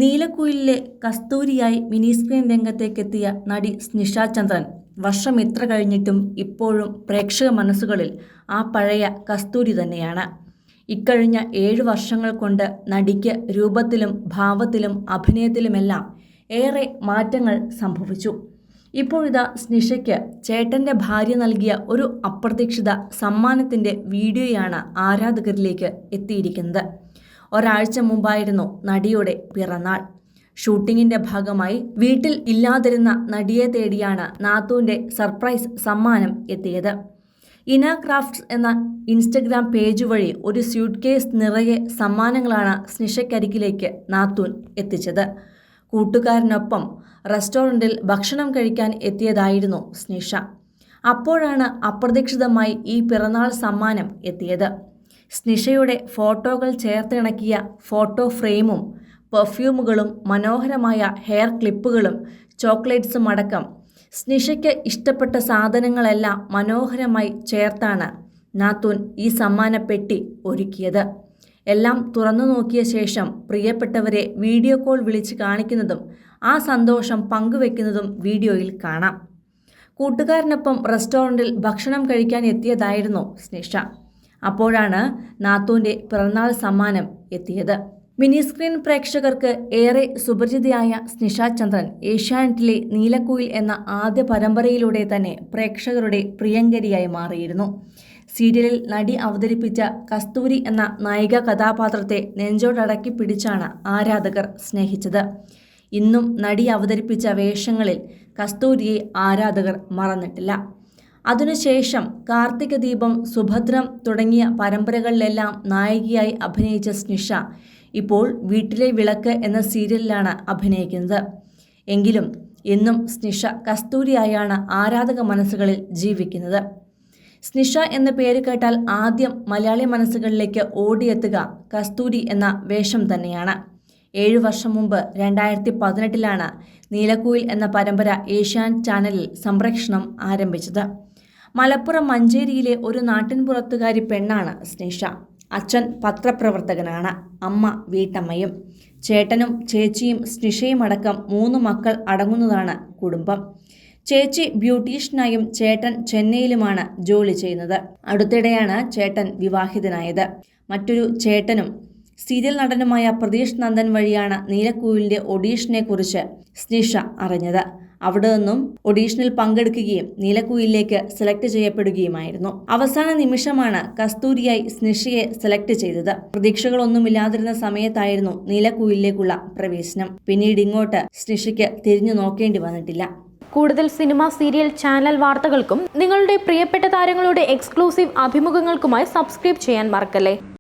നീലക്കുയിലിലെ കസ്തൂരിയായി mini screen രംഗത്തേക്കെത്തിയ നടി സ്നിഷ ചന്ദ്രൻ വർഷം എത്ര കഴിഞ്ഞിട്ടും ഇപ്പോഴും പ്രേക്ഷക മനസ്സുകളിൽ ആ പഴയ കസ്തൂരി തന്നെയാണ്. ഇക്കഴിഞ്ഞ 7 വർഷങ്ങൾ കൊണ്ട് നടിക്ക് രൂപത്തിലും ഭാവത്തിലും അഭിനയത്തിലുമെല്ലാം ഏറെ മാറ്റങ്ങൾ സംഭവിച്ചു. ഇപ്പോഴിതാ സ്നിഷയ്ക്ക് ചേട്ടൻ്റെ ഭാര്യ നൽകിയ ഒരു അപ്രതീക്ഷിത സമ്മാനത്തിൻ്റെ വീഡിയോയാണ് ആരാധകരിലേക്ക് എത്തിയിരിക്കുന്നത്. ഒരാഴ്ച മുമ്പായിരുന്നു നടിയുടെ പിറന്നാൾ. ഷൂട്ടിങ്ങിന്റെ ഭാഗമായി വീട്ടിൽ ഇല്ലാതിരുന്ന നടിയെ തേടിയാണ് നാത്തൂൻ്റെ സർപ്രൈസ് സമ്മാനം എത്തിയത്. ഇന ക്രാഫ്റ്റ്സ് എന്ന ഇൻസ്റ്റഗ്രാം പേജ് വഴി ഒരു സ്യൂട്ട് കേസ് നിറയെ സമ്മാനങ്ങളാണ് സ്നിഷയ്ക്കരികിലേക്ക് നാത്തൂൻ എത്തിച്ചത്. കൂട്ടുകാരനൊപ്പം റെസ്റ്റോറൻറ്റിൽ ഭക്ഷണം കഴിക്കാൻ എത്തിയതായിരുന്നു സ്നിഷ. അപ്പോഴാണ് അപ്രതീക്ഷിതമായി ഈ പിറന്നാൾ സമ്മാനം എത്തിയത്. സ്നിഷയുടെ ഫോട്ടോകൾ ചേർത്തിണക്കിയ ഫോട്ടോ ഫ്രെയിമും പെർഫ്യൂമുകളും മനോഹരമായ ഹെയർ ക്ലിപ്പുകളും ചോക്ലേറ്റ്സും അടക്കം സ്നിഷയ്ക്ക് ഇഷ്ടപ്പെട്ട സാധനങ്ങളെല്ലാം മനോഹരമായി ചേർത്താണ് നാത്തൂൻ ഈ സമ്മാനപ്പെട്ടി ഒരുക്കിയത്. എല്ലാം തുറന്നു നോക്കിയ ശേഷം പ്രിയപ്പെട്ടവരെ വീഡിയോ കോൾ വിളിച്ച് കാണിക്കുന്നതും ആ സന്തോഷം പങ്കുവെക്കുന്നതും വീഡിയോയിൽ കാണാം. കൂട്ടുകാരനൊപ്പം റെസ്റ്റോറൻറ്റിൽ ഭക്ഷണം കഴിക്കാൻ എത്തിയതായിരുന്നു സ്നിഷ. അപ്പോഴാണ് നാത്തൂൻ്റെ പിറന്നാൾ സമ്മാനം എത്തിയത്. മിനി സ്ക്രീൻ പ്രേക്ഷകർക്ക് ഏറെ സുപരിചിതയായ സ്നിഷ ചന്ദ്രൻ ഏഷ്യാനെറ്റിലെ നീലക്കുയിൽ എന്ന ആദ്യ പരമ്പരയിലൂടെ തന്നെ പ്രേക്ഷകരുടെ പ്രിയങ്കരിയായി മാറിയിരുന്നു. സീരിയലിൽ നടി അവതരിപ്പിച്ച കസ്തൂരി എന്ന നായിക കഥാപാത്രത്തെ നെഞ്ചോടടക്കി പിടിച്ചാണ് ആരാധകർ സ്നേഹിച്ചത്. ഇന്നും നടി അവതരിപ്പിച്ച വേഷങ്ങളിൽ കസ്തൂരിയെ ആരാധകർ മറന്നിട്ടില്ല. അതിനുശേഷം കാർത്തിക ദീപം, സുഭദ്രം തുടങ്ങിയ പരമ്പരകളിലെല്ലാം നായികയായി അഭിനയിച്ച സ്നിഷ ഇപ്പോൾ വീട്ടിലെ വിളക്ക് എന്ന സീരിയലിലാണ് അഭിനയിക്കുന്നത്. എങ്കിലും എന്നും സ്നിഷ കസ്തൂരിയായാണ് ആരാധക മനസ്സുകളിൽ ജീവിക്കുന്നത്. സ്നിഷ എന്ന പേര് കേട്ടാൽ ആദ്യം മലയാളി മനസ്സുകളിലേക്ക് ഓടിയെത്തുക കസ്തൂരി എന്ന വേഷം തന്നെയാണ്. 7 വർഷം മുമ്പ് 2018 നീലക്കുയിൽ എന്ന പരമ്പര ഏഷ്യാനെറ്റ് ചാനലിൽ സംപ്രേഷണം ആരംഭിച്ചത്. മലപ്പുറം മഞ്ചേരിയിലെ ഒരു നാട്ടിൻപുറത്തുകാരി പെണ്ണാണ് സ്നിഷ. അച്ഛൻ പത്രപ്രവർത്തകനാണ്, അമ്മ വീട്ടമ്മയും. ചേട്ടനും ചേച്ചിയും സ്നിഷയുമടക്കം 3 മക്കൾ അടങ്ങുന്നതാണ് കുടുംബം. ചേച്ചി ബ്യൂട്ടീഷ്യനായും ചേട്ടൻ ചെന്നൈയിലുമാണ് ജോലി ചെയ്യുന്നത്. അടുത്തിടെയാണ് ചേട്ടൻ വിവാഹിതനായത്. മറ്റൊരു ചേട്ടനും സീരിയൽ നടനുമായ പ്രതീഷ് നന്ദൻ വഴിയാണ് നീലക്കുയിലിൻ്റെ ഓഡീഷനെക്കുറിച്ച് സ്നിഷ അറിഞ്ഞത്. അവിടെ നിന്നും ഓഡീഷനിൽ പങ്കെടുക്കുകയും നീലക്കുയിലിലേക്ക് സെലക്ട് ചെയ്യപ്പെടുകയുമായിരുന്നു. അവസാന നിമിഷമാണ് കസ്തൂരിയായി സ്നിഷയെ സെലക്ട് ചെയ്തത്. പ്രതീക്ഷകളൊന്നുമില്ലാതിരുന്ന സമയത്തായിരുന്നു നീലക്കുയിലിലേക്കുള്ള പ്രവേശനം. പിന്നീട് ഇങ്ങോട്ട് സ്നിഷയ്ക്ക് തിരിഞ്ഞു നോക്കേണ്ടി വന്നിട്ടില്ല. കൂടുതൽ സിനിമ, സീരിയൽ, ചാനൽ വാർത്തകൾക്കും നിങ്ങളുടെ പ്രിയപ്പെട്ട താരങ്ങളുടെ എക്സ്ക്ലൂസീവ് അഭിമുഖങ്ങൾക്കുമായി സബ്സ്ക്രൈബ് ചെയ്യാൻ മറക്കല്ലേ.